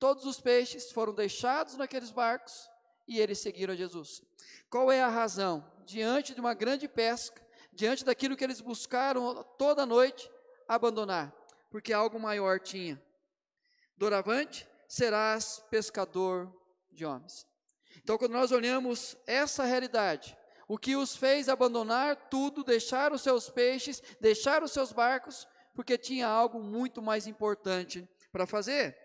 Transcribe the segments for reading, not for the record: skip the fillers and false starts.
Todos os peixes foram deixados naqueles barcos e eles seguiram a Jesus. Qual é a razão? Diante de uma grande pesca, diante daquilo que eles buscaram toda noite, abandonar, porque algo maior tinha. Doravante, serás pescador de homens. Então, quando nós olhamos essa realidade, o que os fez abandonar tudo, deixar os seus peixes, deixar os seus barcos, porque tinha algo muito mais importante para fazer.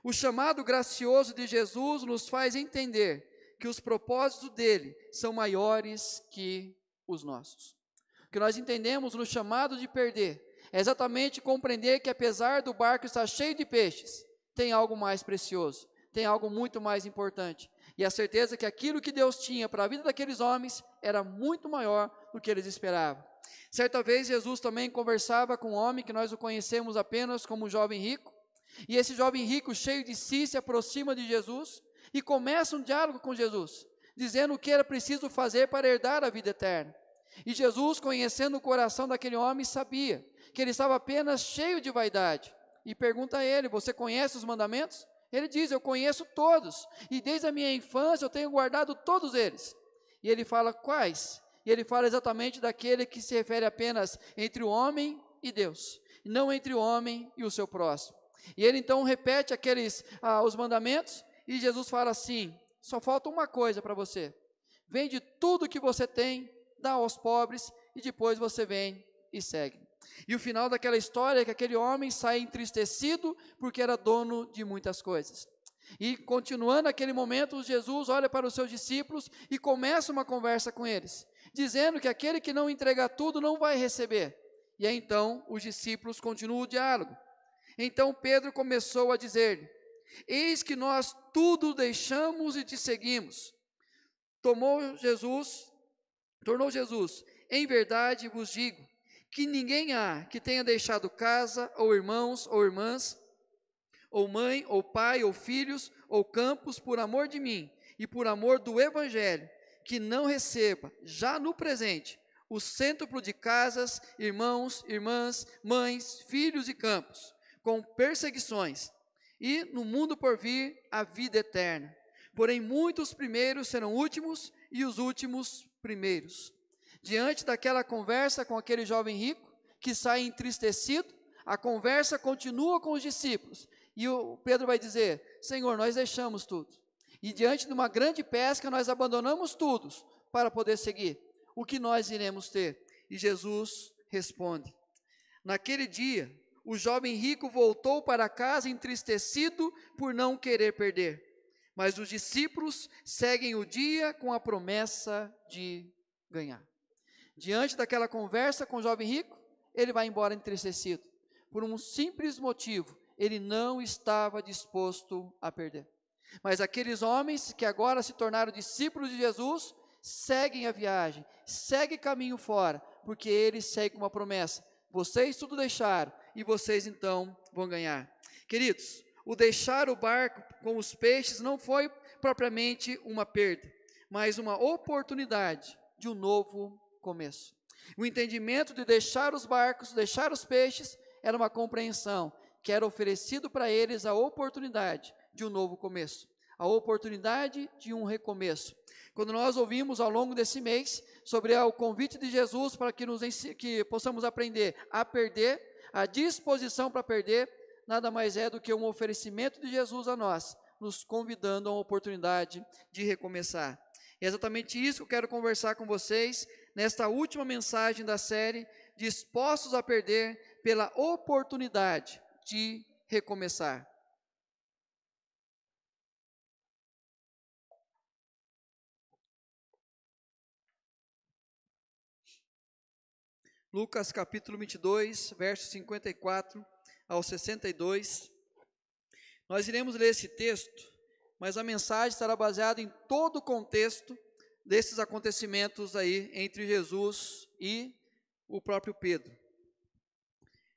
O chamado gracioso de Jesus nos faz entender que os propósitos dele são maiores que os nossos. O que nós entendemos no chamado de perder é exatamente compreender que apesar do barco estar cheio de peixes, tem algo mais precioso, tem algo muito mais importante. E a certeza que aquilo que Deus tinha para a vida daqueles homens era muito maior do que eles esperavam. Certa vez Jesus também conversava com um homem que nós o conhecemos apenas como um jovem rico, e esse jovem rico cheio de si se aproxima de Jesus e começa um diálogo com Jesus, dizendo o que era preciso fazer para herdar a vida eterna. E Jesus, conhecendo o coração daquele homem, sabia que ele estava apenas cheio de vaidade, e pergunta a ele: você conhece os mandamentos? Ele diz: eu conheço todos, e desde a minha infância eu tenho guardado todos eles. E ele fala: quais? E ele fala exatamente daquele que se refere apenas entre o homem e Deus, não entre o homem e o seu próximo. E ele então repete os mandamentos, e Jesus fala assim: só falta uma coisa para você, vende tudo que você tem, dá aos pobres, e depois você vem e segue. E o final daquela história é que aquele homem sai entristecido, porque era dono de muitas coisas. E continuando naquele momento, Jesus olha para os seus discípulos e começa uma conversa com eles, dizendo que aquele que não entrega tudo não vai receber. E aí então os discípulos continuam o diálogo. Então Pedro começou a dizer-lhe: eis que nós tudo deixamos e te seguimos. Tornou Jesus: em verdade vos digo, que ninguém há que tenha deixado casa, ou irmãos, ou irmãs, ou mãe, ou pai, ou filhos, ou campos, por amor de mim, e por amor do Evangelho, que não receba, já no presente, o cêntuplo de casas, irmãos, irmãs, mães, filhos e campos, com perseguições, e no mundo por vir a vida eterna. Porém muitos primeiros serão últimos, e os últimos primeiros. Diante daquela conversa com aquele jovem rico, que sai entristecido, a conversa continua com os discípulos, e o Pedro vai dizer: Senhor, nós deixamos tudo, e diante de uma grande pesca, nós abandonamos tudo, para poder seguir, o que nós iremos ter? E Jesus responde. Naquele dia, o jovem rico voltou para casa entristecido por não querer perder, mas os discípulos seguem o dia com a promessa de ganhar. Diante daquela conversa com o jovem rico, ele vai embora entristecido, por um simples motivo: ele não estava disposto a perder. Mas aqueles homens que agora se tornaram discípulos de Jesus, seguem a viagem, seguem caminho fora, porque eles seguem uma promessa: vocês tudo deixaram, e vocês então vão ganhar. Queridos, o deixar o barco com os peixes não foi propriamente uma perda, mas uma oportunidade de um novo começo. O entendimento de deixar os barcos, deixar os peixes, era uma compreensão que era oferecido para eles a oportunidade de um novo começo, a oportunidade de um recomeço. Quando nós ouvimos ao longo desse mês sobre o convite de Jesus para que possamos aprender a perder, a disposição para perder, nada mais é do que um oferecimento de Jesus a nós, nos convidando a uma oportunidade de recomeçar. É exatamente isso que eu quero conversar com vocês nesta última mensagem da série, dispostos a perder pela oportunidade de recomeçar. Lucas capítulo 22, versos 54 ao 62. Nós iremos ler esse texto, mas a mensagem estará baseada em todo o contexto desses acontecimentos aí entre Jesus e o próprio Pedro.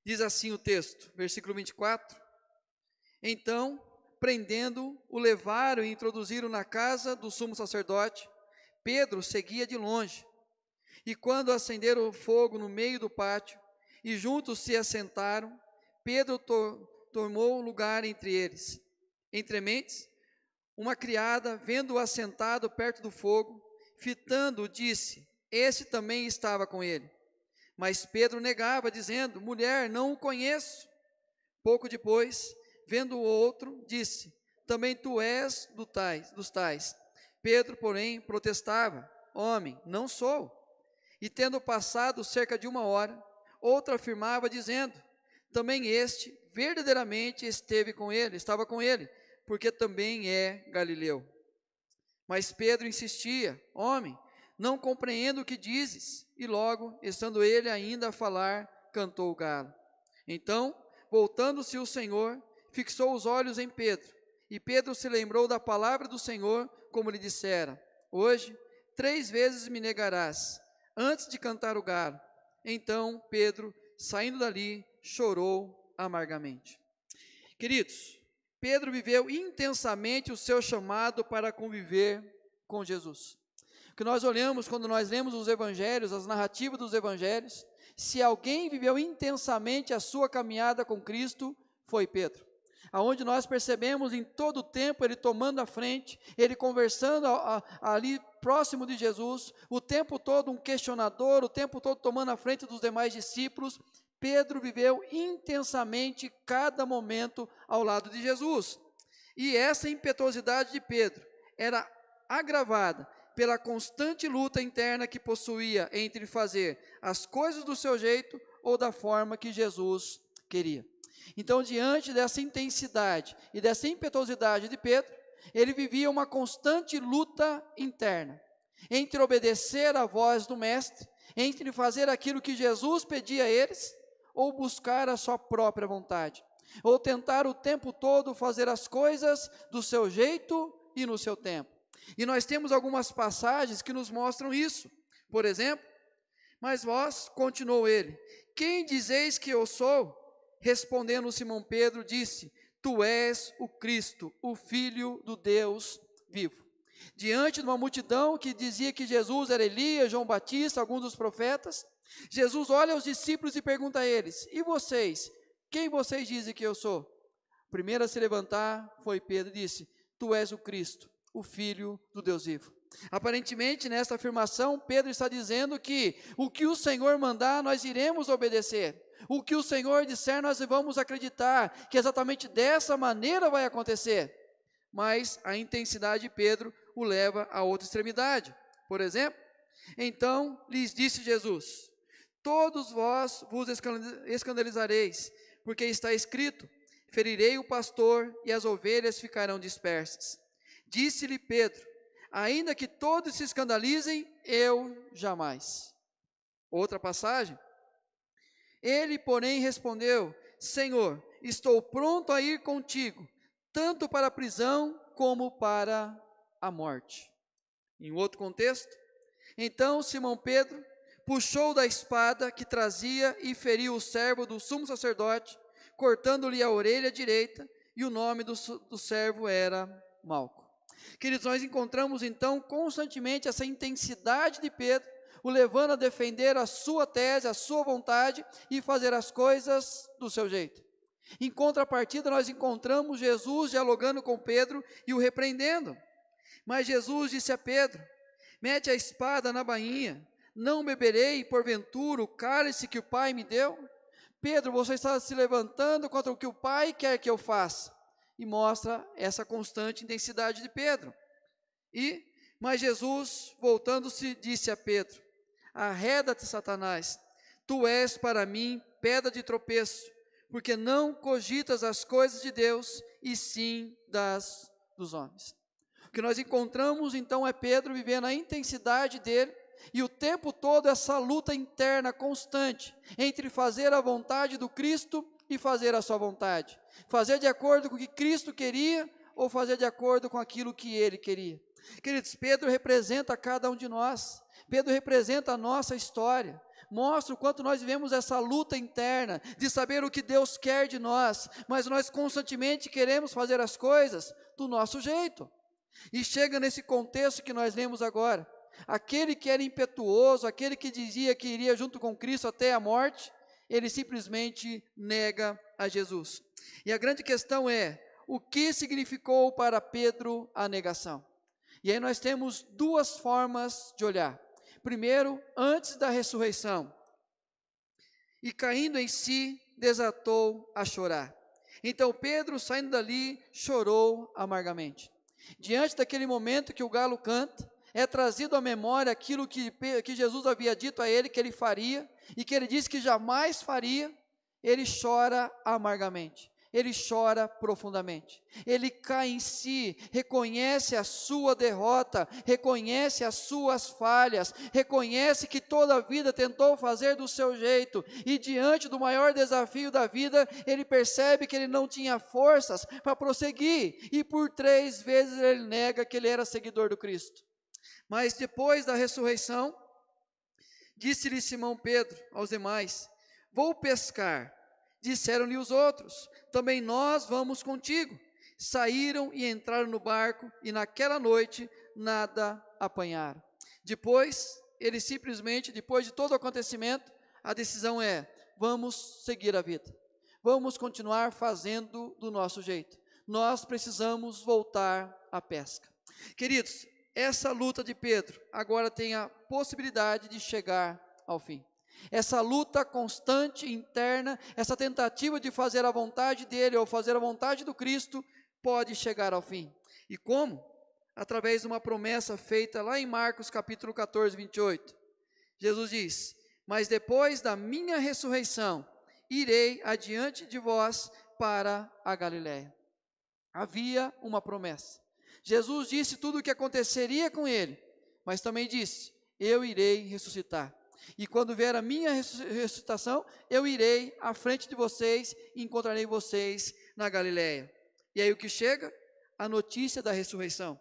Diz assim o texto, versículo 24: então, prendendo, o levaram e introduziram na casa do sumo sacerdote. Pedro seguia de longe. E quando acenderam o fogo no meio do pátio, e juntos se assentaram, Pedro tomou lugar entre eles. Entre mentes, uma criada, vendo-o assentado perto do fogo, fitando-o, disse: esse também estava com ele. Mas Pedro negava, dizendo: mulher, não o conheço. Pouco depois, vendo o outro, disse: também tu és dos tais. Pedro, porém, protestava: homem, não sou. E tendo passado cerca de 1 hora, outro afirmava, dizendo: também este verdadeiramente estava com ele, porque também é galileu. Mas Pedro insistia: homem, não compreendo o que dizes. E logo, estando ele ainda a falar, cantou o galo. Então, voltando-se o Senhor, fixou os olhos em Pedro. E Pedro se lembrou da palavra do Senhor, como lhe dissera: hoje 3 vezes me negarás, antes de cantar o galo. Então Pedro, saindo dali, chorou amargamente. Queridos, Pedro viveu intensamente o seu chamado para conviver com Jesus. O que nós olhamos quando nós lemos os evangelhos, as narrativas dos evangelhos, se alguém viveu intensamente a sua caminhada com Cristo, foi Pedro. Aonde nós percebemos em todo o tempo ele tomando a frente, ele conversando ali próximo de Jesus, o tempo todo um questionador, o tempo todo tomando a frente dos demais discípulos. Pedro viveu intensamente cada momento ao lado de Jesus. E essa impetuosidade de Pedro era agravada pela constante luta interna que possuía entre fazer as coisas do seu jeito ou da forma que Jesus queria. Então, diante dessa intensidade e dessa impetuosidade de Pedro, ele vivia uma constante luta interna, entre obedecer à voz do Mestre, entre fazer aquilo que Jesus pedia a eles, ou buscar a sua própria vontade, ou tentar o tempo todo fazer as coisas do seu jeito e no seu tempo. E nós temos algumas passagens que nos mostram isso. Por exemplo, mas vós, continuou ele, quem dizeis que eu sou? Respondendo Simão Pedro, disse: tu és o Cristo, o Filho do Deus vivo. Diante de uma multidão que dizia que Jesus era Elias, João Batista, alguns dos profetas, Jesus olha os discípulos e pergunta a eles: e vocês? Quem vocês dizem que eu sou? O primeiro a se levantar foi Pedro e disse: tu és o Cristo, o Filho do Deus vivo. Aparentemente, nesta afirmação, Pedro está dizendo que o que o Senhor mandar, nós iremos obedecer. O que o Senhor disser, nós vamos acreditar que exatamente dessa maneira vai acontecer. Mas a intensidade de Pedro o leva a outra extremidade. Por exemplo, então lhes disse Jesus: todos vós vos escandalizareis, porque está escrito: ferirei o pastor e as ovelhas ficarão dispersas. Disse-lhe Pedro: ainda que todos se escandalizem, eu jamais. Outra passagem. Ele, porém, respondeu: Senhor, estou pronto a ir contigo, tanto para a prisão como para a morte. Em outro contexto, então Simão Pedro puxou da espada que trazia e feriu o servo do sumo sacerdote, cortando-lhe a orelha direita, e o nome do servo era Malco. Queridos, nós encontramos então constantemente essa intensidade de Pedro, o levando a defender a sua tese, a sua vontade e fazer as coisas do seu jeito. Em contrapartida, nós encontramos Jesus dialogando com Pedro e o repreendendo. Mas Jesus disse a Pedro: mete a espada na bainha, não beberei porventura o cálice que o Pai me deu? Pedro, você está se levantando contra o que o Pai quer que eu faça. E mostra essa constante intensidade de Pedro. Mas Jesus, voltando-se, disse a Pedro: arreda-te, Satanás, tu és para mim pedra de tropeço, porque não cogitas as coisas de Deus, e sim das dos homens. O que nós encontramos então é Pedro vivendo a intensidade dele, e o tempo todo essa luta interna constante, entre fazer a vontade do Cristo e fazer a sua vontade, fazer de acordo com o que Cristo queria, ou fazer de acordo com aquilo que ele queria. Queridos, Pedro representa cada um de nós. Pedro representa a nossa história, mostra o quanto nós vivemos essa luta interna, de saber o que Deus quer de nós, mas nós constantemente queremos fazer as coisas do nosso jeito. E chega nesse contexto que nós lemos agora, aquele que era impetuoso, aquele que dizia que iria junto com Cristo até a morte, ele simplesmente nega a Jesus. E a grande questão é: o que significou para Pedro a negação. E aí nós temos duas formas de olhar. Primeiro, antes da ressurreição, e caindo em si, desatou a chorar. Então Pedro, saindo dali, chorou amargamente. Diante daquele momento que o galo canta, é trazido à memória aquilo que Jesus havia dito a ele que ele faria, e que ele disse que jamais faria. Ele chora amargamente, ele chora profundamente, ele cai em si, reconhece a sua derrota, reconhece as suas falhas, reconhece que toda a vida tentou fazer do seu jeito, e diante do maior desafio da vida, ele percebe que ele não tinha forças para prosseguir, e por 3 vezes ele nega que ele era seguidor do Cristo. Mas depois da ressurreição, disse-lhe Simão Pedro aos demais: vou pescar. Disseram-lhe os outros: também nós vamos contigo. Saíram e entraram no barco, e naquela noite nada apanharam. Depois, eles simplesmente, depois de todo o acontecimento, a decisão é: vamos seguir a vida. Vamos continuar fazendo do nosso jeito. Nós precisamos voltar à pesca. Queridos, essa luta de Pedro agora tem a possibilidade de chegar ao fim. Essa luta constante, interna, essa tentativa de fazer a vontade dele ou fazer a vontade do Cristo pode chegar ao fim. E como? Através de uma promessa feita lá em Marcos capítulo 14, 28. Jesus diz: mas depois da minha ressurreição, irei adiante de vós para a Galiléia. Havia uma promessa. Jesus disse tudo o que aconteceria com ele, mas também disse: eu irei ressuscitar. E quando vier a minha ressuscitação, eu irei à frente de vocês e encontrarei vocês na Galiléia. E aí o que chega? A notícia da ressurreição.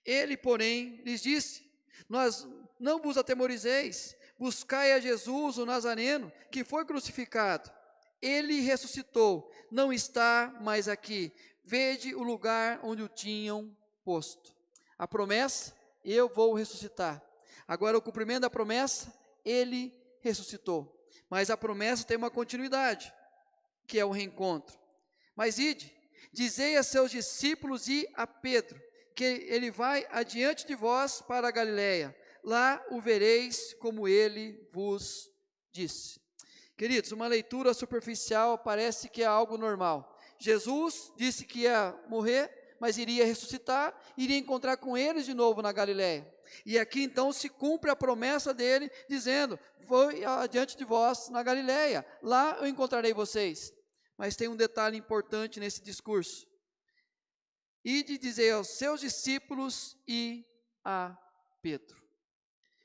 Ele, porém, lhes disse: nós não vos atemorizeis, buscai a Jesus, o Nazareno, que foi crucificado. Ele ressuscitou, não está mais aqui. Vede o lugar onde o tinham posto. A promessa: eu vou ressuscitar. Agora o cumprimento da promessa: ele ressuscitou. Mas a promessa tem uma continuidade, que é o reencontro. Mas ide, dizei a seus discípulos e a Pedro, que ele vai adiante de vós para a Galiléia. Lá o vereis como ele vos disse. Queridos, uma leitura superficial parece que é algo normal. Jesus disse que ia morrer, mas iria ressuscitar, iria encontrar com eles de novo na Galiléia. E aqui então se cumpre a promessa dele, dizendo: vou adiante de vós na Galiléia, lá eu encontrarei vocês. Mas tem um detalhe importante nesse discurso: ide dizer aos seus discípulos e a Pedro.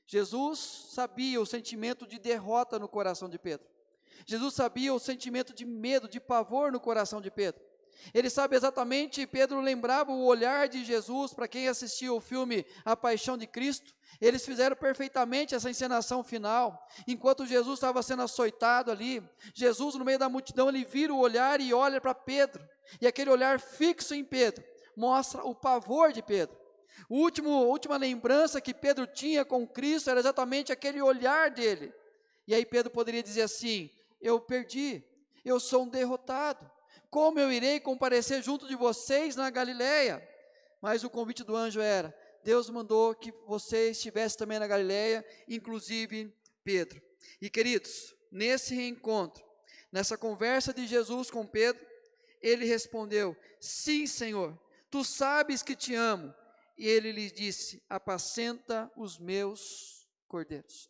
Jesus sabia o sentimento de derrota no coração de Pedro. Jesus sabia o sentimento de medo, de pavor no coração de Pedro. Ele sabe exatamente, Pedro lembrava o olhar de Jesus. Para quem assistiu o filme A Paixão de Cristo, eles fizeram perfeitamente essa encenação final. Enquanto Jesus estava sendo açoitado ali, Jesus no meio da multidão, ele vira o olhar e olha para Pedro. E aquele olhar fixo em Pedro mostra o pavor de Pedro. A última lembrança que Pedro tinha com Cristo era exatamente aquele olhar dele. E aí Pedro poderia dizer assim: eu perdi, eu sou um derrotado. Como eu irei comparecer junto de vocês na Galiléia? Mas o convite do anjo era: Deus mandou que você estivesse também na Galiléia, inclusive Pedro. E queridos, nesse reencontro, nessa conversa de Jesus com Pedro, ele respondeu: sim, Senhor, tu sabes que te amo. E ele lhe disse: apacenta os meus cordeiros.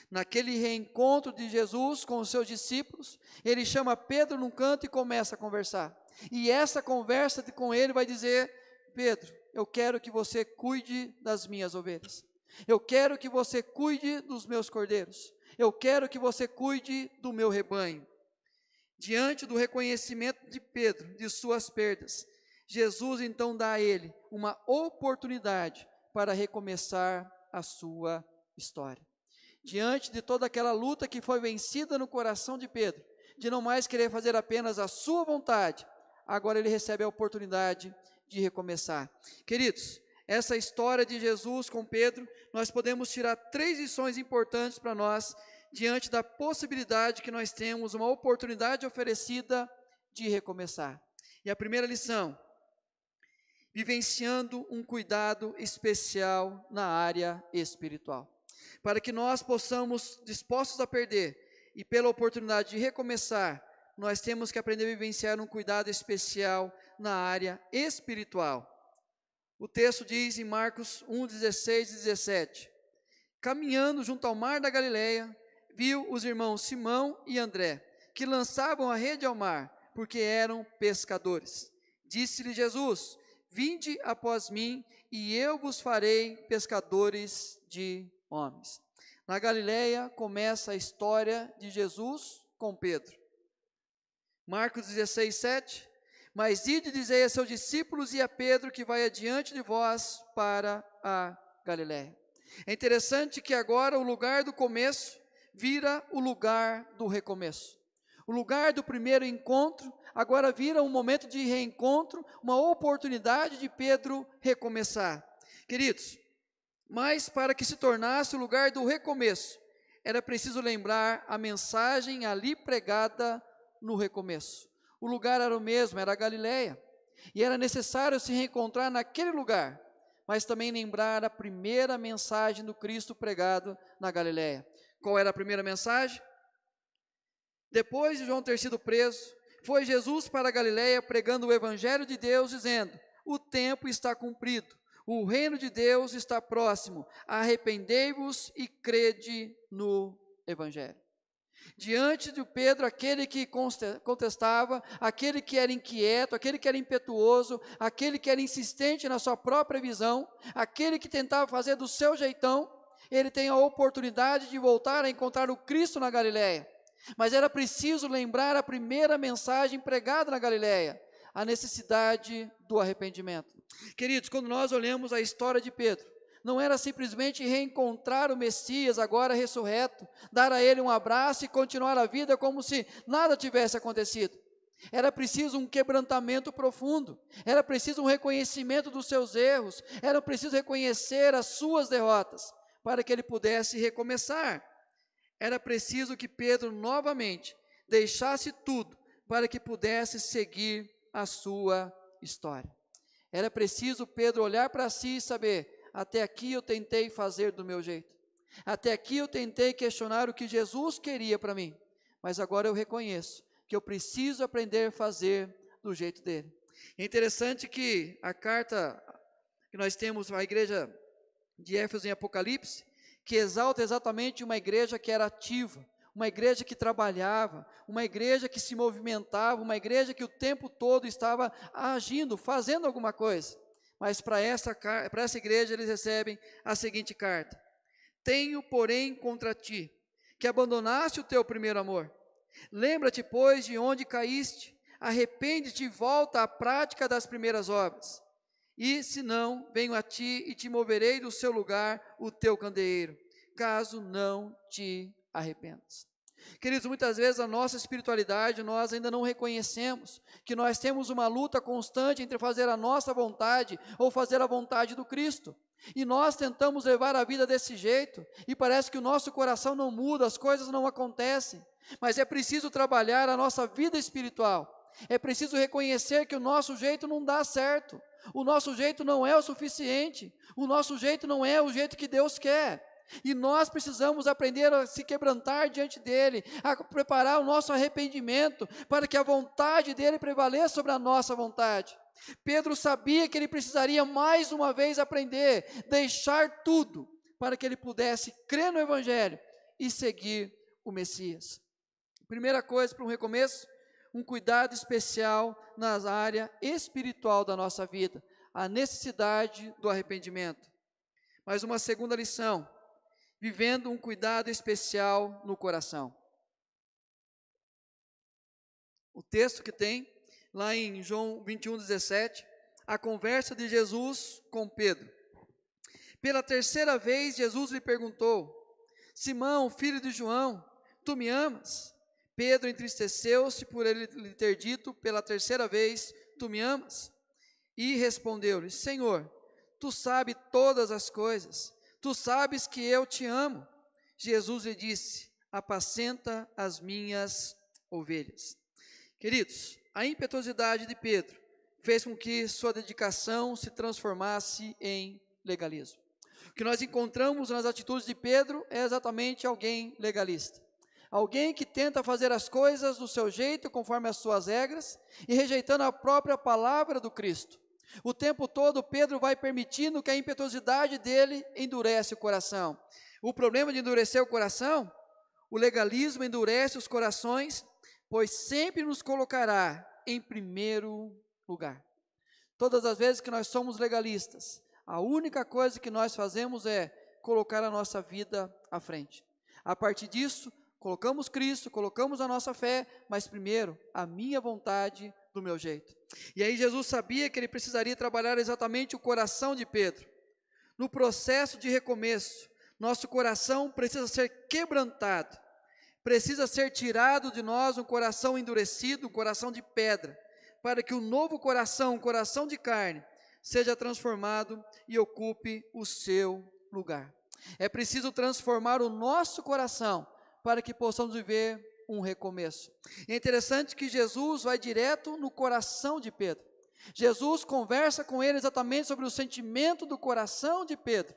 Naquele reencontro de Jesus com os seus discípulos, ele chama Pedro num canto e começa a conversar. E essa conversa com ele vai dizer: Pedro, eu quero que você cuide das minhas ovelhas. Eu quero que você cuide dos meus cordeiros. Eu quero que você cuide do meu rebanho. Diante do reconhecimento de Pedro, de suas perdas, Jesus então dá a ele uma oportunidade para recomeçar a sua história. Diante de toda aquela luta que foi vencida no coração de Pedro, de não mais querer fazer apenas a sua vontade, agora ele recebe a oportunidade de recomeçar. Queridos, essa história de Jesus com Pedro, nós podemos tirar 3 lições importantes para nós, diante da possibilidade que nós temos, uma oportunidade oferecida de recomeçar. E a primeira lição: vivenciando um cuidado especial na área espiritual. Para que nós possamos, dispostos a perder, e pela oportunidade de recomeçar, nós temos que aprender a vivenciar um cuidado especial na área espiritual. O texto diz em Marcos 1, 16 e 17: caminhando junto ao mar da Galileia, viu os irmãos Simão e André, que lançavam a rede ao mar, porque eram pescadores. Disse-lhe Jesus: vinde após mim, e eu vos farei pescadores de homens. Na Galileia começa a história de Jesus com Pedro. Marcos 16, 7: mas ide dizei a seus discípulos e a Pedro que vai adiante de vós para a Galileia. É interessante que agora o lugar do começo vira o lugar do recomeço. O lugar do primeiro encontro agora vira um momento de reencontro, uma oportunidade de Pedro recomeçar. Queridos, mas para que se tornasse o lugar do recomeço, era preciso lembrar a mensagem ali pregada no recomeço. O lugar era o mesmo, era a Galileia, e era necessário se reencontrar naquele lugar, mas também lembrar a primeira mensagem do Cristo pregado na Galileia. Qual era a primeira mensagem? Depois de João ter sido preso, foi Jesus para a Galileia pregando o Evangelho de Deus, dizendo: o tempo está cumprido, o reino de Deus está próximo, arrependei-vos e crede no Evangelho. Diante de Pedro, aquele que contestava, aquele que era inquieto, aquele que era impetuoso, aquele que era insistente na sua própria visão, aquele que tentava fazer do seu jeitão, ele tem a oportunidade de voltar a encontrar o Cristo na Galileia. Mas era preciso lembrar a primeira mensagem pregada na Galileia, a necessidade do arrependimento. Queridos, quando nós olhamos a história de Pedro, não era simplesmente reencontrar o Messias agora ressurreto, dar a ele um abraço e continuar a vida como se nada tivesse acontecido. Era preciso um quebrantamento profundo, era preciso um reconhecimento dos seus erros, era preciso reconhecer as suas derrotas, para que ele pudesse recomeçar. Era preciso que Pedro novamente deixasse tudo para que pudesse seguir a sua história. Era preciso Pedro olhar para si e saber: até aqui eu tentei fazer do meu jeito, até aqui eu tentei questionar o que Jesus queria para mim, mas agora eu reconheço que eu preciso aprender a fazer do jeito dele. É interessante que a carta que nós temos à igreja de Éfeso em Apocalipse, que exalta exatamente uma igreja que era ativa, uma igreja que trabalhava, uma igreja que se movimentava, uma igreja que o tempo todo estava agindo, fazendo alguma coisa. Mas para essa igreja eles recebem a seguinte carta: tenho, porém, contra ti, que abandonaste o teu primeiro amor. Lembra-te, pois, de onde caíste, arrepende-te e volta à prática das primeiras obras. E, se não, venho a ti e te moverei do seu lugar o teu candeeiro, caso não te arrependas. Queridos, muitas vezes a nossa espiritualidade, nós ainda não reconhecemos que nós temos uma luta constante entre fazer a nossa vontade ou fazer a vontade do Cristo. E nós tentamos levar a vida desse jeito, e parece que o nosso coração não muda, as coisas não acontecem. Mas é preciso trabalhar a nossa vida espiritual. É preciso reconhecer que o nosso jeito não dá certo. O nosso jeito não é o suficiente. O nosso jeito não é o jeito que Deus quer. E nós precisamos aprender a se quebrantar diante dEle, a preparar o nosso arrependimento, para que a vontade dEle prevaleça sobre a nossa vontade. Pedro sabia que ele precisaria mais uma vez aprender, deixar tudo, para que ele pudesse crer no Evangelho e seguir o Messias. Primeira coisa para um recomeço: um cuidado especial na área espiritual da nossa vida, a necessidade do arrependimento. Mas uma segunda lição: vivendo um cuidado especial no coração. O texto que tem lá em João 21, 17, a conversa de Jesus com Pedro. Pela terceira vez Jesus lhe perguntou: Simão, filho de João, tu me amas? Pedro entristeceu-se por ele lhe ter dito pela terceira vez: tu me amas? E respondeu-lhe: Senhor, tu sabes todas as coisas, tu sabes que eu te amo. Jesus lhe disse: apacenta as minhas ovelhas. Queridos, a impetuosidade de Pedro fez com que sua dedicação se transformasse em legalismo. O que nós encontramos nas atitudes de Pedro é exatamente alguém legalista. Alguém que tenta fazer as coisas do seu jeito, conforme as suas regras, e rejeitando a própria palavra do Cristo. O tempo todo Pedro vai permitindo que a impetuosidade dele endurece o coração. O problema de endurecer o coração, o legalismo endurece os corações, pois sempre nos colocará em primeiro lugar. Todas as vezes que nós somos legalistas, a única coisa que nós fazemos é colocar a nossa vida à frente. A partir disso, colocamos Cristo, colocamos a nossa fé, mas primeiro, a minha vontade do meu jeito. E aí Jesus sabia que ele precisaria trabalhar exatamente o coração de Pedro. No processo de recomeço, nosso coração precisa ser quebrantado, precisa ser tirado de nós um coração endurecido, um coração de pedra, para que o novo coração, um coração de carne, seja transformado e ocupe o seu lugar. É preciso transformar o nosso coração para que possamos viver um recomeço. É interessante que Jesus vai direto no coração de Pedro. Jesus conversa com ele exatamente sobre o sentimento do coração de Pedro.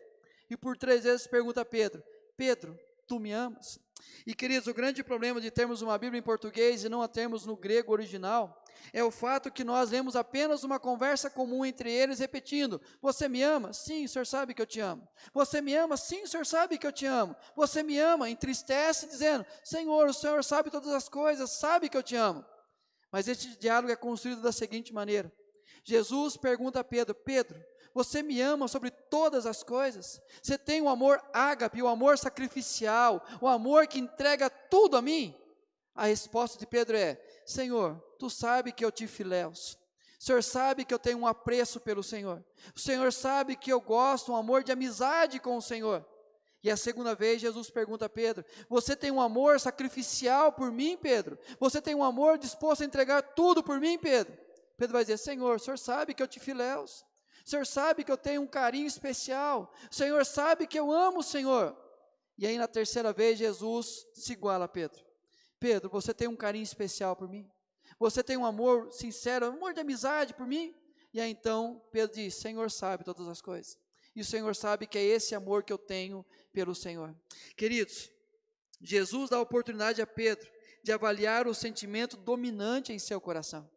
E por 3 vezes pergunta a Pedro: Pedro, tu me amas? E queridos, o grande problema de termos uma Bíblia em português e não a termos no grego original, é o fato que nós lemos apenas uma conversa comum entre eles, repetindo: você me ama? Sim, o Senhor sabe que eu te amo. Você me ama? Sim, o Senhor sabe que eu te amo. Você me ama? Entristece dizendo: Senhor, o Senhor sabe todas as coisas, sabe que eu te amo. Mas este diálogo é construído da seguinte maneira: Jesus pergunta a Pedro: Pedro, você me ama sobre todas as coisas? Você tem o amor ágape, o amor sacrificial, o amor que entrega tudo a mim? A resposta de Pedro é: Senhor, tu sabe que eu te filéus. O Senhor sabe que eu tenho um apreço pelo Senhor. O Senhor sabe que eu gosto, um amor de amizade com o Senhor. E a segunda vez Jesus pergunta a Pedro: você tem um amor sacrificial por mim, Pedro? Você tem um amor disposto a entregar tudo por mim, Pedro? Pedro vai dizer: Senhor, o Senhor sabe que eu te filéus. O Senhor sabe que eu tenho um carinho especial. O Senhor sabe que eu amo o Senhor. E aí na terceira vez Jesus se iguala a Pedro: Pedro, você tem um carinho especial por mim? Você tem um amor sincero, um amor de amizade por mim? E aí então Pedro diz: Senhor sabe todas as coisas. E o Senhor sabe que é esse amor que eu tenho pelo Senhor. Queridos, Jesus dá a oportunidade a Pedro de avaliar o sentimento dominante em seu coração.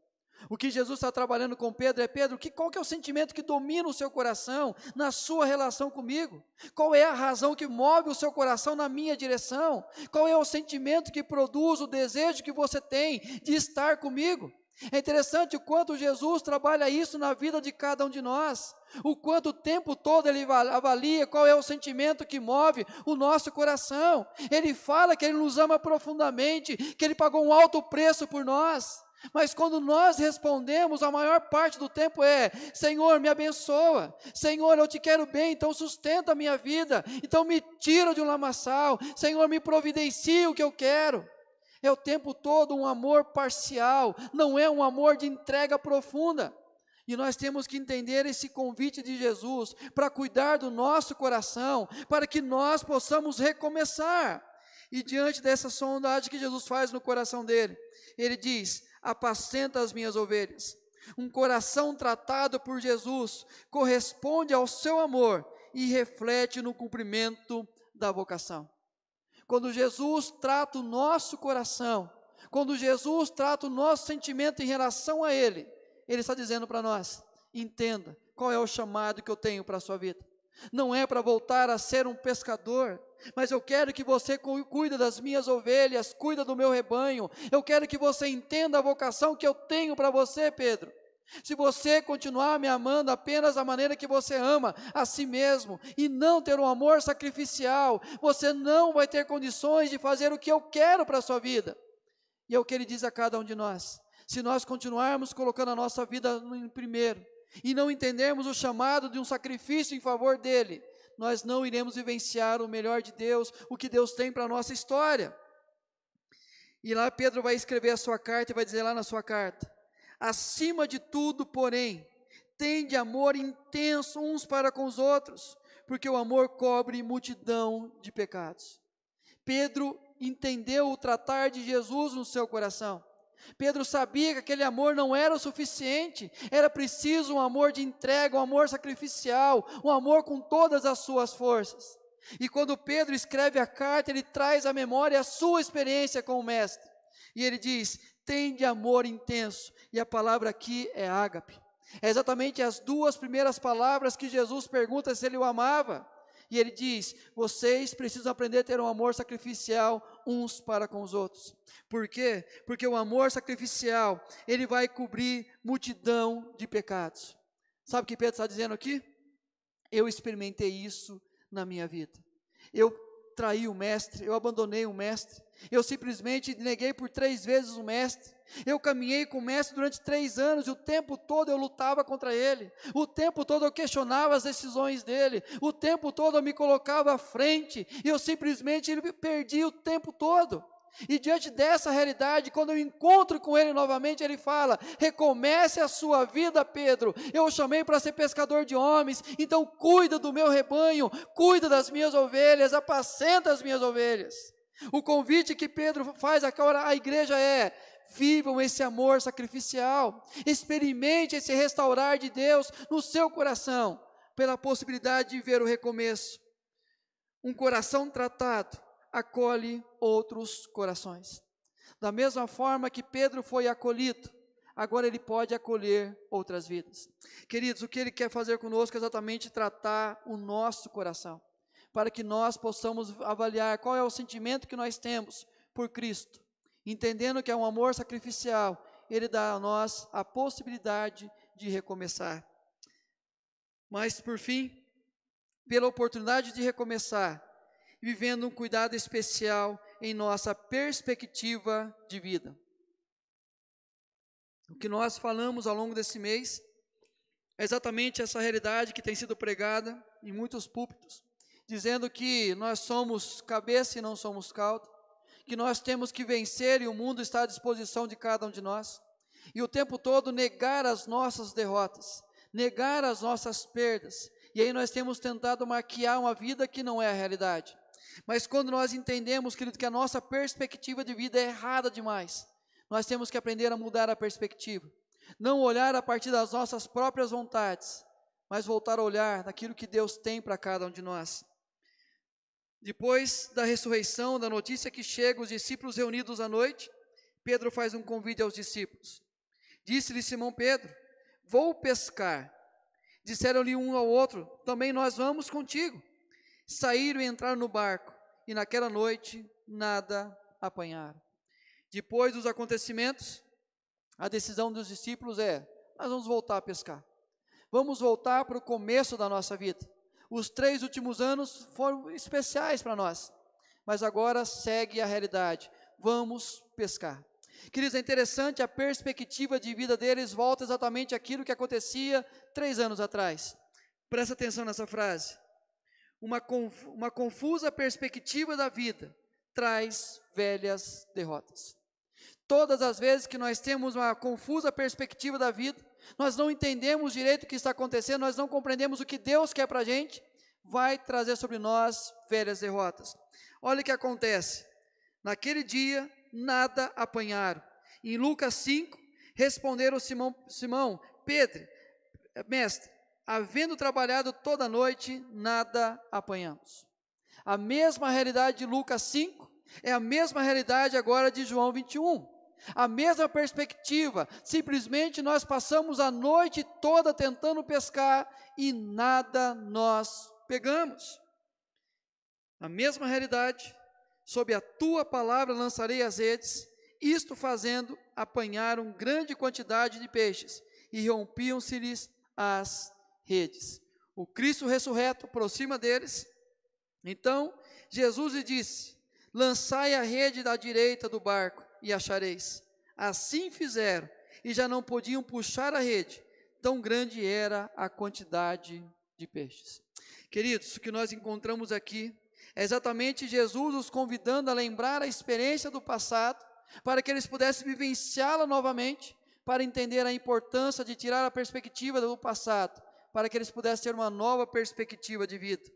O que Jesus está trabalhando com Pedro é: Pedro, qual que é o sentimento que domina o seu coração na sua relação comigo? Qual é a razão que move o seu coração na minha direção? Qual é o sentimento que produz o desejo que você tem de estar comigo? É interessante o quanto Jesus trabalha isso na vida de cada um de nós. O quanto o tempo todo ele avalia qual é o sentimento que move o nosso coração. Ele fala que ele nos ama profundamente, que ele pagou um alto preço por nós. Mas quando nós respondemos, a maior parte do tempo é: Senhor, me abençoa. Senhor, eu te quero bem, então sustenta a minha vida. Então me tira de um lamaçal. Senhor, me providencia o que eu quero. É o tempo todo um amor parcial, não é um amor de entrega profunda. E nós temos que entender esse convite de Jesus para cuidar do nosso coração, para que nós possamos recomeçar. E diante dessa sondagem que Jesus faz no coração dele, ele diz: apacenta as minhas ovelhas. Um coração tratado por Jesus corresponde ao seu amor e reflete no cumprimento da vocação. Quando Jesus trata o nosso coração, quando Jesus trata o nosso sentimento em relação a Ele, Ele está dizendo para nós: entenda qual é o chamado que eu tenho para a sua vida. Não é para voltar a ser um pescador, mas eu quero que você cuide das minhas ovelhas, cuida do meu rebanho. Eu quero que você entenda a vocação que eu tenho para você, Pedro. Se você continuar me amando apenas da maneira que você ama a si mesmo, e não ter um amor sacrificial, você não vai ter condições de fazer o que eu quero para a sua vida. E é o que ele diz a cada um de nós: se nós continuarmos colocando a nossa vida em primeiro, e não entendermos o chamado de um sacrifício em favor dele, nós não iremos vivenciar o melhor de Deus, o que Deus tem para a nossa história. E lá Pedro vai escrever a sua carta e vai dizer lá na sua carta: acima de tudo, porém, tende amor intenso uns para com os outros, porque o amor cobre multidão de pecados. Pedro entendeu o tratar de Jesus no seu coração. Pedro sabia que aquele amor não era o suficiente, era preciso um amor de entrega, um amor sacrificial, um amor com todas as suas forças. E quando Pedro escreve a carta, ele traz à memória a sua experiência com o Mestre. E ele diz: tende amor intenso. E a palavra aqui é ágape. É exatamente as duas primeiras palavras que Jesus pergunta se ele o amava. E ele diz: vocês precisam aprender a ter um amor sacrificial uns para com os outros. Por quê? Porque o amor sacrificial, ele vai cobrir multidão de pecados. Sabe o que Pedro está dizendo aqui? Eu experimentei isso na minha vida. Eu traí o Mestre, eu abandonei o Mestre, eu simplesmente neguei por 3 vezes o Mestre. Eu caminhei com o Mestre durante 3 anos e o tempo todo eu lutava contra ele, o tempo todo eu questionava as decisões dele, o tempo todo eu me colocava à frente e eu simplesmente perdi o tempo todo. E diante dessa realidade, quando eu encontro com ele novamente, ele fala: recomece a sua vida, Pedro, eu o chamei para ser pescador de homens, então cuida do meu rebanho, cuida das minhas ovelhas, apacenta as minhas ovelhas. O convite que Pedro faz agora à igreja é: vivam esse amor sacrificial, experimente esse restaurar de Deus no seu coração, pela possibilidade de ver o recomeço. Um coração tratado acolhe outros corações. Da mesma forma que Pedro foi acolhido, agora ele pode acolher outras vidas. Queridos, o que ele quer fazer conosco é exatamente tratar o nosso coração, para que nós possamos avaliar qual é o sentimento que nós temos por Cristo, entendendo que é um amor sacrificial. Ele dá a nós a possibilidade de recomeçar. Mas, por fim, pela oportunidade de recomeçar, vivendo um cuidado especial em nossa perspectiva de vida. O que nós falamos ao longo desse mês é exatamente essa realidade que tem sido pregada em muitos púlpitos, dizendo que nós somos cabeça e não somos cauda, que nós temos que vencer e o mundo está à disposição de cada um de nós, e o tempo todo negar as nossas derrotas, negar as nossas perdas, e aí nós temos tentado maquiar uma vida que não é a realidade. Mas quando nós entendemos, querido, que a nossa perspectiva de vida é errada demais, nós temos que aprender a mudar a perspectiva, não olhar a partir das nossas próprias vontades, mas voltar a olhar naquilo que Deus tem para cada um de nós. Depois da ressurreição, da notícia que chega, os discípulos reunidos à noite, Pedro faz um convite aos discípulos. Disse-lhe Simão Pedro: vou pescar. Disseram-lhe um ao outro: também nós vamos contigo. Saíram e entraram no barco, e naquela noite nada apanharam. Depois dos acontecimentos, a decisão dos discípulos é: nós vamos voltar a pescar. Vamos voltar para o começo da nossa vida. Os 3 últimos anos foram especiais para nós, mas agora segue a realidade. Vamos pescar. Queridos, é interessante, a perspectiva de vida deles volta exatamente àquilo que acontecia 3 anos atrás. Presta atenção nessa frase. Uma confusa perspectiva da vida traz velhas derrotas. Todas as vezes que nós temos uma confusa perspectiva da vida, nós não entendemos direito o que está acontecendo, nós não compreendemos o que Deus quer para a gente, vai trazer sobre nós velhas derrotas. Olha o que acontece. Naquele dia, nada apanharam. Em Lucas 5, responderam Simão: Pedro, mestre, havendo trabalhado toda a noite, nada apanhamos. A mesma realidade de Lucas 5 é a mesma realidade agora de João 21. A mesma perspectiva, simplesmente nós passamos a noite toda tentando pescar e nada nós pegamos. A mesma realidade, sob a tua palavra lançarei as redes, isto fazendo, apanharam grande quantidade de peixes e rompiam-se-lhes as redes. O Cristo ressurreto aproxima deles. Então Jesus lhe disse: lançai a rede da direita do barco e achareis. Assim fizeram, e já não podiam puxar a rede, tão grande era a quantidade de peixes. Queridos, o que nós encontramos aqui é exatamente Jesus os convidando a lembrar a experiência do passado, para que eles pudessem vivenciá-la novamente, para entender a importância de tirar a perspectiva do passado, para que eles pudessem ter uma nova perspectiva de vida.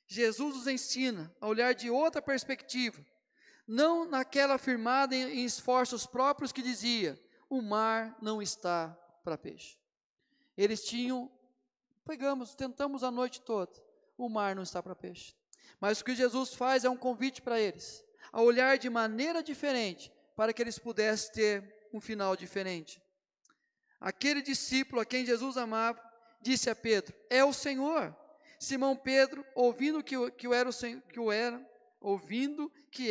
Jesus nos ensina a olhar de outra perspectiva, não naquela firmada em esforços próprios que dizia, o mar não está para peixe. Eles tentamos a noite toda, o mar não está para peixe. Mas o que Jesus faz é um convite para eles, a olhar de maneira diferente, para que eles pudessem ter um final diferente. Aquele discípulo a quem Jesus amava, disse a Pedro, é o Senhor. Simão Pedro, ouvindo que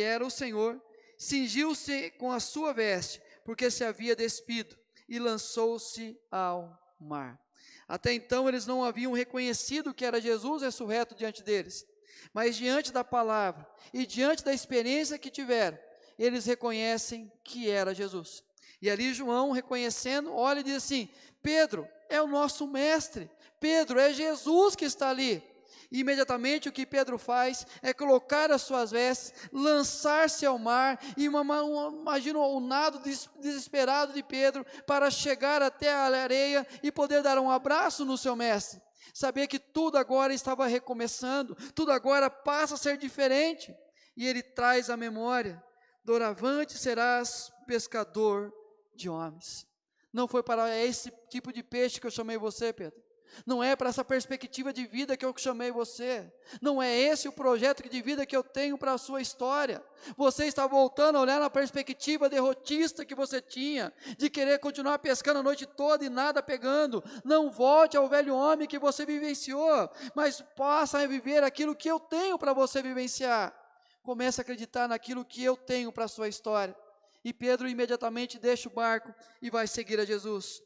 era o Senhor, cingiu-se com a sua veste, porque se havia despido, e lançou-se ao mar. Até então eles não haviam reconhecido que era Jesus ressurreto diante deles, mas diante da palavra e diante da experiência que tiveram, eles reconhecem que era Jesus. E ali João, reconhecendo, olha e diz assim, Pedro, é o nosso mestre, Pedro, é Jesus que está ali. E imediatamente o que Pedro faz é colocar as suas vestes, lançar-se ao mar, e imagina o nado desesperado de Pedro para chegar até a areia e poder dar um abraço no seu mestre. Saber que tudo agora estava recomeçando, tudo agora passa a ser diferente. E ele traz a memória, doravante serás pescador de homens. Não foi para esse tipo de peixe que eu chamei você, Pedro. Não é para essa perspectiva de vida que eu chamei você. Não é esse o projeto de vida que eu tenho para a sua história. Você está voltando a olhar na perspectiva derrotista que você tinha, de querer continuar pescando a noite toda e nada pegando. Não volte ao velho homem que você vivenciou, mas possa viver aquilo que eu tenho para você vivenciar. Comece a acreditar naquilo que eu tenho para a sua história. E Pedro imediatamente deixa o barco e vai seguir a Jesus.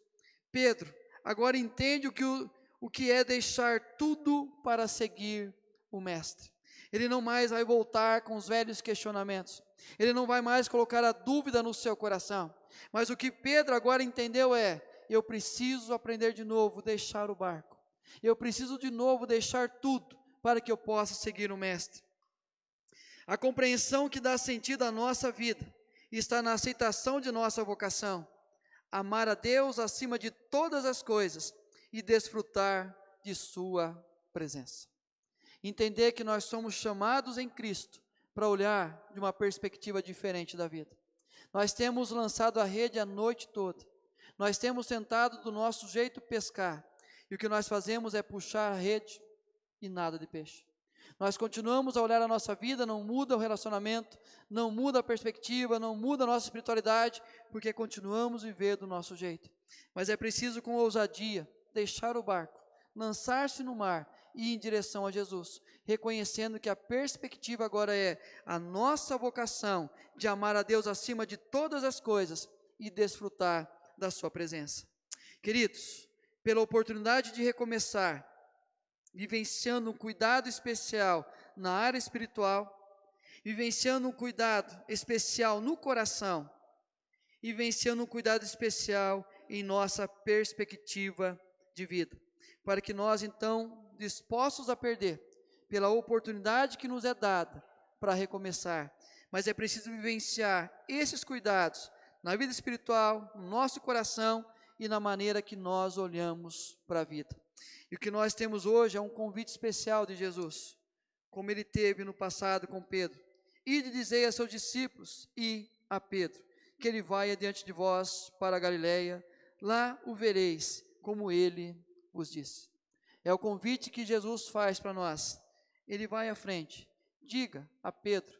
Pedro agora entende o que é deixar tudo para seguir o Mestre. Ele não mais vai voltar com os velhos questionamentos. Ele não vai mais colocar a dúvida no seu coração. Mas o que Pedro agora entendeu é, eu preciso aprender de novo, deixar o barco. Eu preciso de novo deixar tudo para que eu possa seguir o Mestre. A compreensão que dá sentido à nossa vida está na aceitação de nossa vocação. Amar a Deus acima de todas as coisas e desfrutar de sua presença. Entender que nós somos chamados em Cristo para olhar de uma perspectiva diferente da vida. Nós temos lançado a rede a noite toda. Nós temos tentado do nosso jeito pescar. E o que nós fazemos é puxar a rede e nada de peixe. Nós continuamos a olhar a nossa vida, não muda o relacionamento, não muda a perspectiva, não muda a nossa espiritualidade, porque continuamos a viver do nosso jeito. Mas é preciso com ousadia deixar o barco, lançar-se no mar e ir em direção a Jesus, reconhecendo que a perspectiva agora é a nossa vocação de amar a Deus acima de todas as coisas e desfrutar da sua presença. Queridos, pela oportunidade de recomeçar, vivenciando um cuidado especial na área espiritual, vivenciando um cuidado especial no coração, e vivenciando um cuidado especial em nossa perspectiva de vida, para que nós então, dispostos a perder, pela oportunidade que nos é dada para recomeçar, mas é preciso vivenciar esses cuidados na vida espiritual, no nosso coração e na maneira que nós olhamos para a vida. E o que nós temos hoje é um convite especial de Jesus, como ele teve no passado com Pedro. Ide dizei a seus discípulos e a Pedro, que ele vai adiante de vós para a Galileia, lá o vereis, como ele vos disse. É o convite que Jesus faz para nós. Ele vai à frente, diga a Pedro,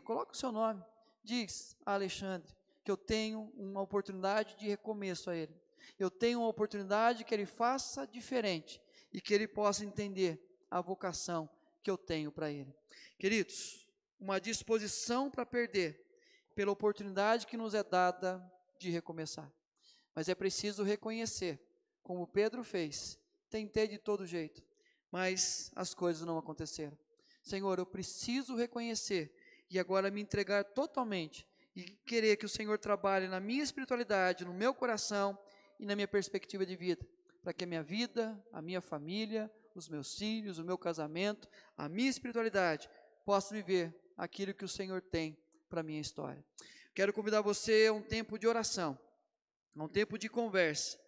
coloque o seu nome, diz a Alexandre, que eu tenho uma oportunidade de recomeço a ele. Eu tenho uma oportunidade que ele faça diferente e que ele possa entender a vocação que eu tenho para ele. Queridos, uma disposição para perder pela oportunidade que nos é dada de recomeçar. Mas é preciso reconhecer, como Pedro fez, tentei de todo jeito, mas as coisas não aconteceram. Senhor, eu preciso reconhecer e agora me entregar totalmente e querer que o Senhor trabalhe na minha espiritualidade, no meu coração e na minha perspectiva de vida, para que a minha vida, a minha família, os meus filhos, o meu casamento, a minha espiritualidade, possa viver aquilo que o Senhor tem para a minha história. Quero convidar você a um tempo de oração, a um tempo de conversa,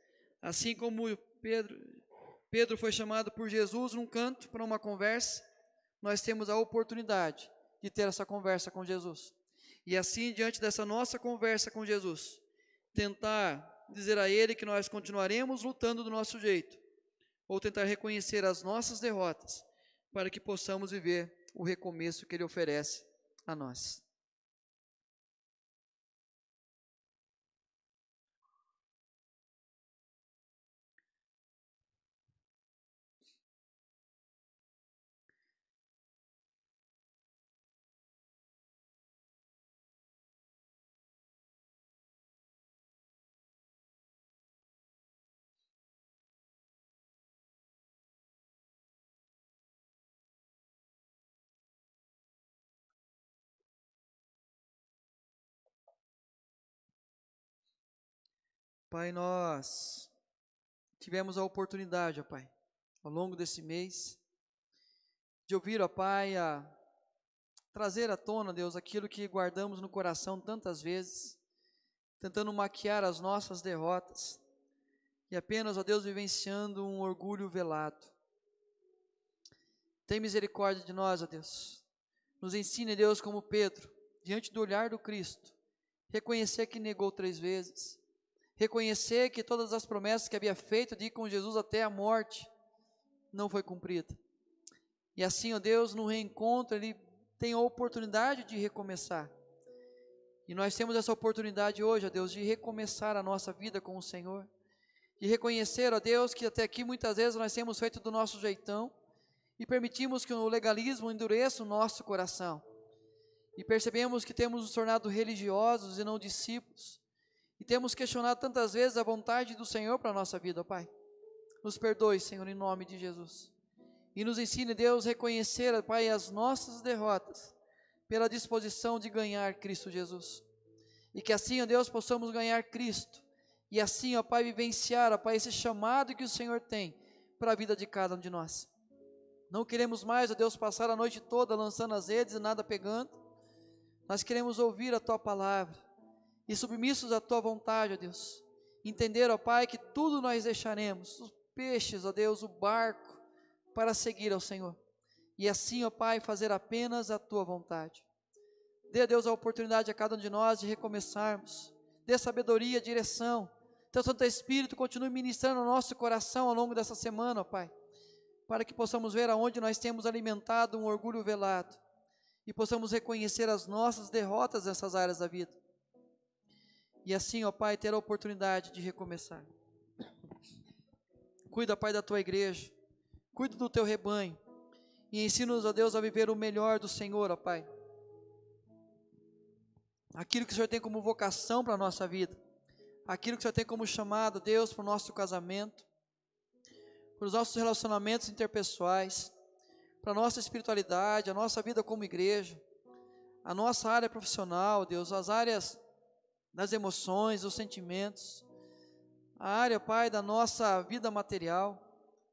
assim como Pedro foi chamado por Jesus num canto para uma conversa, nós temos a oportunidade de ter essa conversa com Jesus. E assim, diante dessa nossa conversa com Jesus, tentar dizer a Ele que nós continuaremos lutando do nosso jeito, ou tentar reconhecer as nossas derrotas, para que possamos viver o recomeço que Ele oferece a nós. Pai, nós tivemos a oportunidade, ó Pai, ao longo desse mês, de ouvir, ó Pai, a trazer à tona, Deus, aquilo que guardamos no coração tantas vezes, tentando maquiar as nossas derrotas, e apenas, ó Deus, vivenciando um orgulho velado. Tem misericórdia de nós, ó Deus. Nos ensine, Deus, como Pedro, diante do olhar do Cristo, reconhecer que negou 3 vezes, reconhecer que todas as promessas que havia feito de ir com Jesus até a morte, não foi cumprida. E assim, ó Deus, no reencontro, ele tem a oportunidade de recomeçar. E nós temos essa oportunidade hoje, ó Deus, de recomeçar a nossa vida com o Senhor, de reconhecer, ó Deus, que até aqui muitas vezes nós temos feito do nosso jeitão, e permitimos que o legalismo endureça o nosso coração, e percebemos que temos nos tornado religiosos e não discípulos, e temos questionado tantas vezes a vontade do Senhor para a nossa vida, ó Pai. Nos perdoe, Senhor, em nome de Jesus, e nos ensine, Deus, a reconhecer, ó Pai, as nossas derrotas, pela disposição de ganhar Cristo Jesus, e que assim, ó Deus, possamos ganhar Cristo, e assim, ó Pai, vivenciar, ó Pai, esse chamado que o Senhor tem para a vida de cada um de nós. Não queremos mais, ó Deus, passar a noite toda lançando as redes e nada pegando. Nós queremos ouvir a Tua palavra e submissos à Tua vontade, ó Deus. Entender, ó Pai, que tudo nós deixaremos, os peixes, ó Deus, o barco, para seguir ao Senhor. E assim, ó Pai, fazer apenas a Tua vontade. Dê, Deus, a oportunidade a cada um de nós de recomeçarmos. Dê sabedoria, direção. Teu Santo Espírito continue ministrando no nosso coração ao longo dessa semana, ó Pai, para que possamos ver aonde nós temos alimentado um orgulho velado e possamos reconhecer as nossas derrotas nessas áreas da vida. E assim, ó Pai, ter a oportunidade de recomeçar. Cuida, Pai, da Tua igreja, cuida do Teu rebanho e ensina-nos, ó Deus, a viver o melhor do Senhor, ó Pai. Aquilo que o Senhor tem como vocação para a nossa vida, aquilo que o Senhor tem como chamado, Deus, para o nosso casamento, para os nossos relacionamentos interpessoais, para a nossa espiritualidade, a nossa vida como igreja, a nossa área profissional, Deus, as áreas das emoções, dos sentimentos, a área, Pai, da nossa vida material,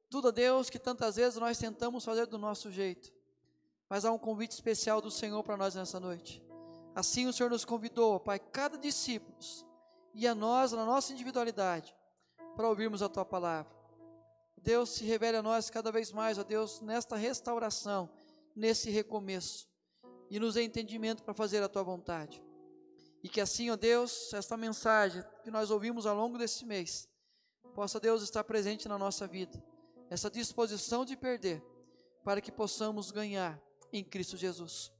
tudo, Deus, que tantas vezes nós tentamos fazer do nosso jeito, mas há um convite especial do Senhor para nós nessa noite. Assim o Senhor nos convidou, Pai, cada discípulo, e a nós, na nossa individualidade, para ouvirmos a Tua palavra. Deus, se revele a nós cada vez mais, ó Deus, nesta restauração, nesse recomeço, e nos dê entendimento para fazer a Tua vontade. E que assim, ó Deus, esta mensagem que nós ouvimos ao longo desse mês, possa, Deus, estar presente na nossa vida, essa disposição de perder, para que possamos ganhar em Cristo Jesus.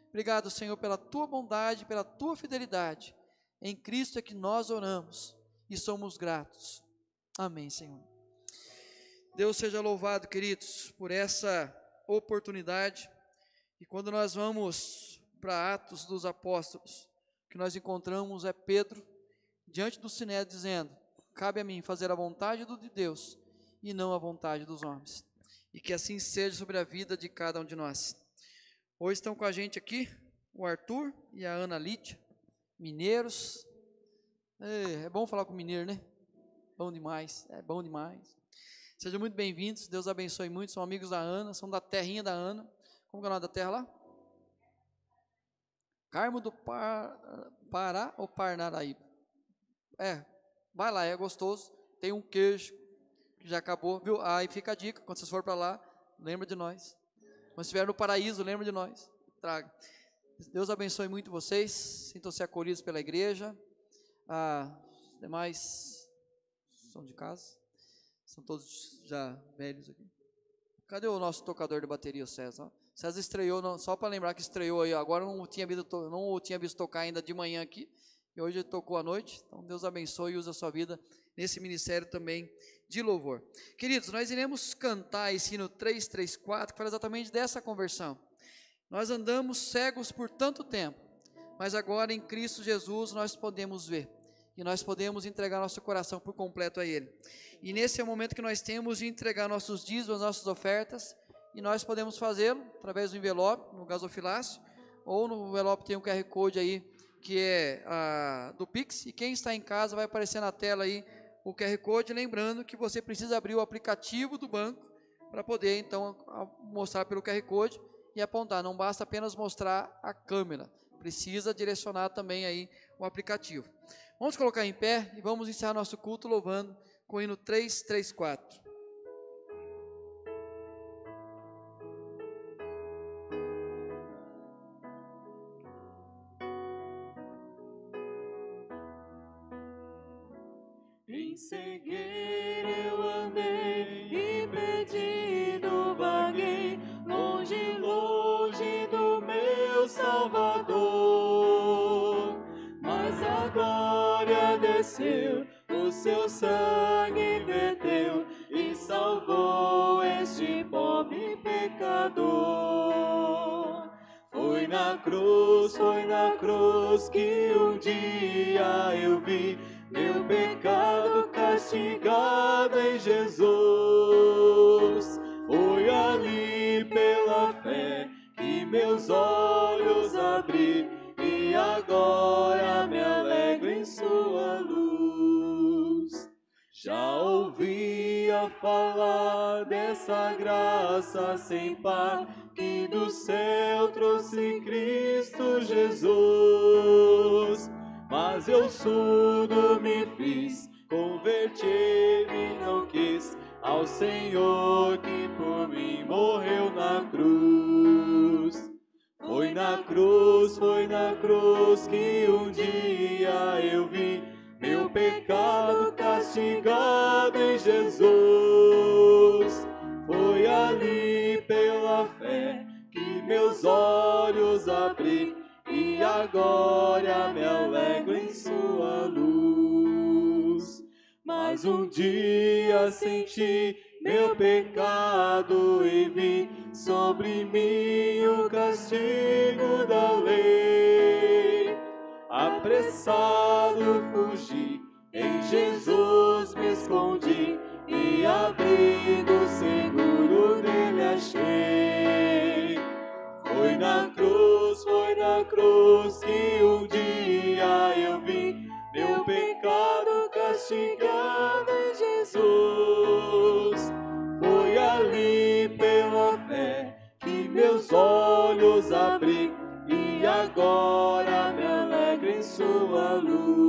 Obrigado, Senhor, pela Tua bondade, pela Tua fidelidade. Em Cristo é que nós oramos e somos gratos. Amém, Senhor. Deus seja louvado, queridos, por essa oportunidade. E quando nós vamos para Atos dos Apóstolos, o que nós encontramos é Pedro diante do Sinédrio dizendo: cabe a mim fazer a vontade de Deus e não a vontade dos homens. E que assim seja sobre a vida de cada um de nós. Hoje estão com a gente aqui o Arthur e a Ana Lídia, mineiros. É bom falar com mineiro, né? Bom demais, é bom demais. Sejam muito bem-vindos, Deus abençoe muito, são amigos da Ana, são da terrinha da Ana. Como é o nome da terra lá? Carmo do Pará ou Parnaraíba? Vai lá, é gostoso, tem um queijo, que já acabou, viu? Aí fica a dica, quando vocês forem para lá, lembra de nós. Quando estiver no paraíso, lembra de nós, traga. Deus abençoe muito vocês, sintam-se acolhidos pela igreja. Os demais são de casa, são todos já velhos aqui. Cadê o nosso tocador de bateria, o César? O César estreou, só para lembrar que estreou aí, agora não tinha visto tocar ainda de manhã aqui, e hoje ele tocou à noite. Então Deus abençoe e use a sua vida nesse ministério também de louvor. Queridos, nós iremos cantar esse hino 334, que fala exatamente dessa conversão. Nós andamos cegos por tanto tempo, mas agora em Cristo Jesus nós podemos ver, e nós podemos entregar nosso coração por completo a Ele. E nesse é o momento que nós temos de entregar nossos dízimos, nossas ofertas, e nós podemos fazê-lo através do envelope, no gasofilácio, ou no envelope tem um QR Code aí, que é do Pix, e quem está em casa vai aparecer na tela aí o QR Code, lembrando que você precisa abrir o aplicativo do banco, para poder então mostrar pelo QR Code, e apontar, não basta apenas mostrar a câmera, precisa direcionar também aí o aplicativo. Vamos colocar em pé e vamos encerrar nosso culto louvando com o hino 334. Em cegueira eu andei, impedido vaguei, longe, longe do meu Salvador. Mas a glória desceu, o seu sangue verteu e salvou este pobre pecador. Foi na cruz que um dia eu vi meu pecado castigado em Jesus. Foi ali pela fé que meus olhos abri, e agora me alegro em sua luz. Já ouvia falar dessa graça sem par, que do céu trouxe Cristo Jesus. Mas eu surdo me fiz, converti-me não quis ao Senhor que por mim morreu na cruz. Foi na cruz que um dia eu vi meu pecado castigado em Jesus. Foi ali pela fé que meus olhos abri, e agora me alegro em sua luz. Mas um dia senti meu pecado e vi sobre mim o castigo da lei. Apressado fugi, em Jesus me escondi, e abrigo seguro nele achei. Foi na cruz que um dia eu vi meu pecado castigado em Jesus. Foi ali pela fé que meus olhos abri, e agora me alegro em sua luz.